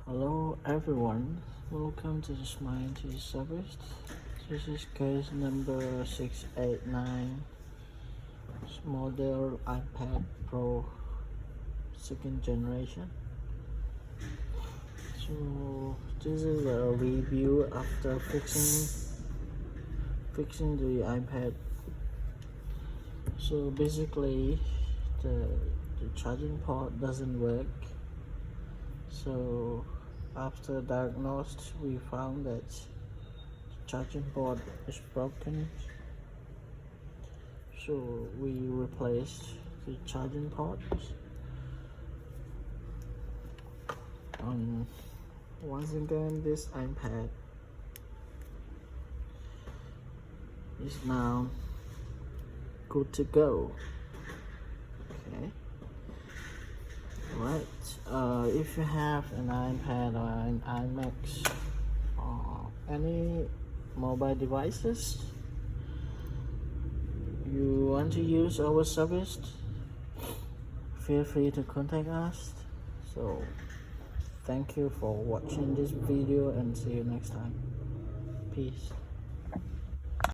Hello everyone, welcome to the Smile IT service. This is case number 689, model iPad Pro second generation. So this is a review after fixing the iPad. So basically the charging port doesn't work. So after diagnosed, we found that the charging port is broken. So we replaced the charging port. Once again, this iPad is now good to go. Okay. Right. If you have an iPad or an iMac or any mobile devices you want to use our service, feel free to contact us. So thank you for watching this video and see you next time. Peace.